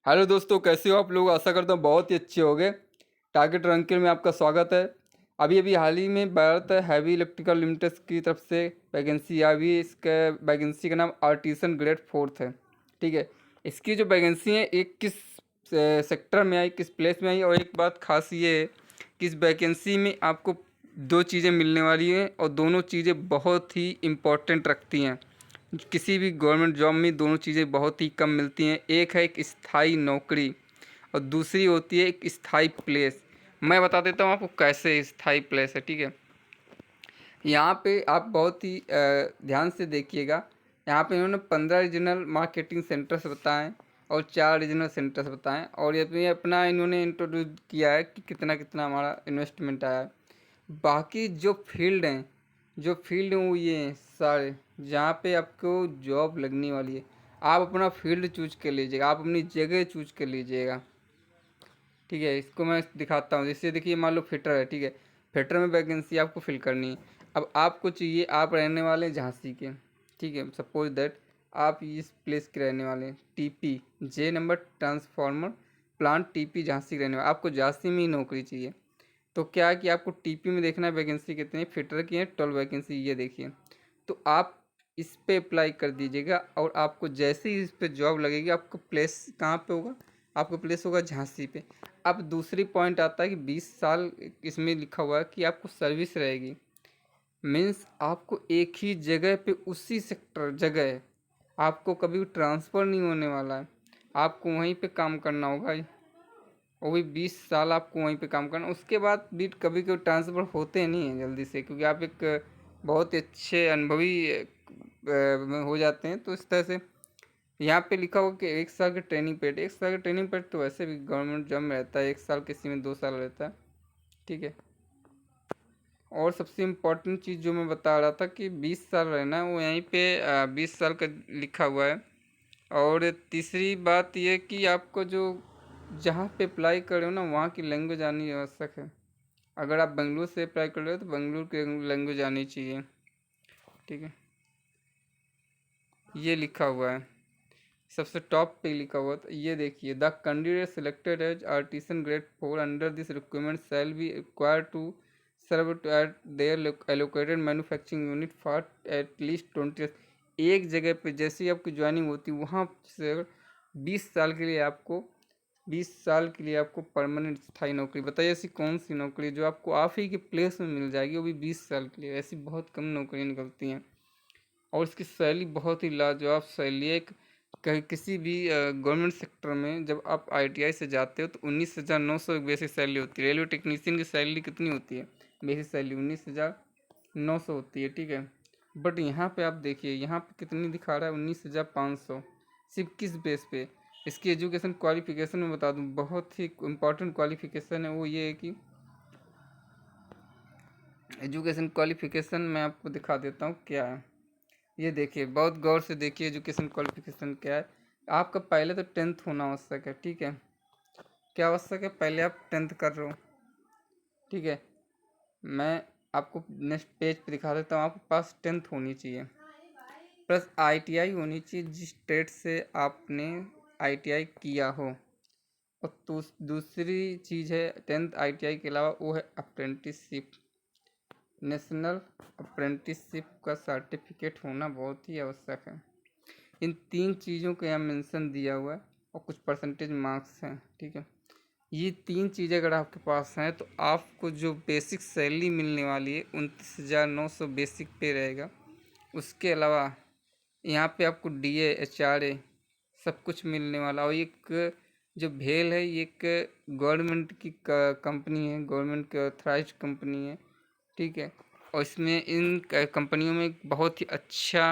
Hello दोस्तों, कैसे हो आप लोग? आशा करता हूँ बहुत ही अच्छे होंगे। टारगेट रैंकिंग में आपका स्वागत है। अभी अभी हाल ही में भारत हैवी इलेक्ट्रिकल लिमिटेड की तरफ से वैकेंसी आई हुई है। इसका वैकेंसी का नाम आर्टिसन ग्रेड फोर्थ है। ठीक है, इसकी जो वैकेंसी है एक किस सेक्टर में आई, किस प्लेस में आई, और एक बात खास ये है कि इस वैकेंसी में आपको दो चीज़ें मिलने वाली हैं और दोनों चीज़ें बहुत ही इम्पोर्टेंट रखती हैं। किसी भी गवर्नमेंट जॉब में दोनों चीज़ें बहुत ही कम मिलती हैं। एक है एक स्थायी नौकरी और दूसरी होती है एक स्थायी प्लेस। मैं बता देता हूँ आपको कैसे स्थायी प्लेस है। ठीक है, यहाँ पे आप बहुत ही ध्यान से देखिएगा। यहाँ पे इन्होंने 15 रीजनल मार्केटिंग सेंटर्स बताएं और 4 रीजनल सेंटर्स बताएं, और ये अपना इन्होंने इंट्रोड्यूस किया है कि कितना कितना हमारा इन्वेस्टमेंट आया है। बाकी जो फील्ड हैं वो ये हैं सारे, जहाँ पे आपको जॉब लगने वाली है। आप अपना फील्ड चूज कर लीजिएगा, आप अपनी जगह चूज कर लीजिएगा। ठीक है, इसको मैं दिखाता हूँ। जैसे देखिए, मान लो फिटर है। ठीक है, फिटर में वैकेंसी आपको फिल करनी है। अब आपको चाहिए, आप रहने वाले हैं झांसी के। ठीक है, सपोज दैट आप इस प्लेस के रहने वाले हैं, TP J number transformer plant TP Jhansi के रहने वाले, आपको झांसी में ही नौकरी चाहिए। तो क्या है कि आपको टीपी में देखना है वैकेंसी कितनी है। फिटर की है 12 वैकेंसी, ये देखिए। तो आप इस पे अप्लाई कर दीजिएगा और आपको जैसे ही इस पे जॉब लगेगी, आपको प्लेस कहाँ पे होगा? आपका प्लेस होगा झांसी पे। अब दूसरी पॉइंट आता है कि 20 साल इसमें लिखा हुआ है कि आपको सर्विस रहेगी। मीन्स आपको एक ही जगह पे, उसी सेक्टर जगह है, आपको कभी ट्रांसफ़र नहीं होने वाला है। आपको वहीं पे काम करना होगा, वो भी 20 साल आपको वहीं पे काम करना। उसके बाद भी कभी कभी ट्रांसफ़र होते नहीं हैं जल्दी से, क्योंकि आप एक बहुत ही अच्छे अनुभवी हो जाते हैं। तो इस तरह से यहाँ पे लिखा होगा कि 1 साल के ट्रेनिंग पीरियड। 1 साल का ट्रेनिंग पीरियड तो वैसे भी गवर्नमेंट जॉब में रहता है 1 साल, किसी में 2 साल रहता है। ठीक है, और सबसे इम्पोर्टेंट चीज़ जो मैं बता रहा था कि 20 साल रहना है, वो यहीं पे 20 साल का लिखा हुआ है। और तीसरी बात ये कि आपको जो जहाँ पे अप्लाई कर रहे हो ना, वहाँ की लैंग्वेज आनी आवश्यक है। अगर आप बेंगलुरु से अप्लाई कर रहे हो तो बेंगलुरु की लैंग्वेज आनी चाहिए। ठीक है, ये लिखा हुआ है, सबसे टॉप पे लिखा हुआ। तो ये देखिए, the candidate selected as artisan grade 4 under this requirement shall be require to serve at their allocated manufacturing unit for at least 20 एक जगह पे जैसे ही आपकी ज्वाइनिंग होती है, वहाँ से 20 साल के लिए आपको 20 साल के लिए आपको परमानेंट स्थायी नौकरी। बताइए ऐसी कौन सी नौकरी जो आपको आप ही के प्लेस में मिल जाएगी, वो भी 20 साल के लिए? ऐसी बहुत कम नौकरियाँ निकलती हैं, और इसकी सैलरी बहुत ही लाजवाब सैलरी है। किसी भी गवर्नमेंट सेक्टर में जब आप आईटीआई से जाते हो तो 19,900 एक बेसिक सैलरी होती है। रेलवे टेक्नीशियन की सैलरी कितनी होती है? बेसिक सैलरी 19,900 होती है। ठीक है, बट यहाँ पे आप देखिए, यहाँ पे कितनी दिखा रहा है? 19,500। सिर्फ किस बेस पे? इसकी एजुकेशन क्वालिफिकेशन में बता दूँ, बहुत ही इम्पोर्टेंट क्वालिफिकेशन है। वो ये है कि एजुकेशन क्वालिफिकेशन मैं आपको दिखा देता हूँ क्या है। ये देखिए, बहुत गौर से देखिए एजुकेशन क्वालिफिकेशन क्या है। आपका पहले तो 10th होना आवश्यक है। ठीक है, क्या आवश्यक है? पहले आप 10th कर रहे हो। ठीक है, मैं आपको नेक्स्ट पेज पे दिखा देता हूँ। आपके पास 10th होनी चाहिए, प्लस आईटीआई होनी चाहिए जिस ट्रेड से आपने आईटीआई किया हो। और दूसरी चीज़ है 10th आईटीआई के अलावा, वो है अप्रेंटिसशिप। नेशनल अप्रेंटिसशिप का सर्टिफिकेट होना बहुत ही आवश्यक है। इन 3 चीज़ों का यहाँ मेंशन दिया हुआ है, और कुछ परसेंटेज मार्क्स हैं। ठीक है, ये 3 चीज़ें अगर आपके पास हैं तो आपको जो बेसिक सैलरी मिलने वाली है 29,900 बेसिक पे रहेगा। उसके अलावा यहाँ पे आपको डीए एचआरए सब कुछ मिलने वाला। और एक जो भेल है, ये एक गवर्नमेंट की कंपनी है, गवर्नमेंट की ऑथराइज कंपनी है। ठीक है, और इसमें इन कंपनियों में बहुत ही अच्छा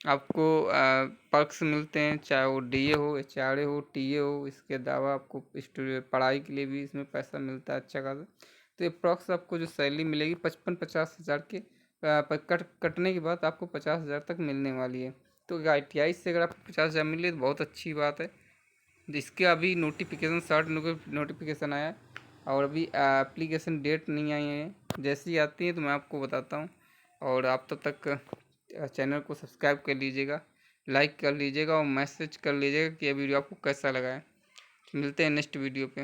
आपको पर्क्स मिलते हैं, चाहे वो डीए हो, एचआरए हो, टीए हो। इसके अलावा आपको पढ़ाई के लिए भी इसमें पैसा मिलता है अच्छा खासा। तो अप्रॉक्स आपको जो सैलरी मिलेगी 55-50 हज़ार के कटने के बाद आपको 50 हज़ार तक मिलने वाली है। तो आईटीआई से अगर आपको 50 हज़ार मिल रही है तो बहुत अच्छी बात है। इसके अभी नोटिफिकेशन शॉर्ट नोटिफिकेशन आया है, और अभी एप्लीकेशन डेट नहीं आई है। जैसी ही आती है तो मैं आपको बताता हूँ। और आप तब तक चैनल को सब्सक्राइब कर लीजिएगा, लाइक कर लीजिएगा और मैसेज कर लीजिएगा कि ये वीडियो आपको कैसा लगा है। मिलते हैं नेक्स्ट वीडियो पे।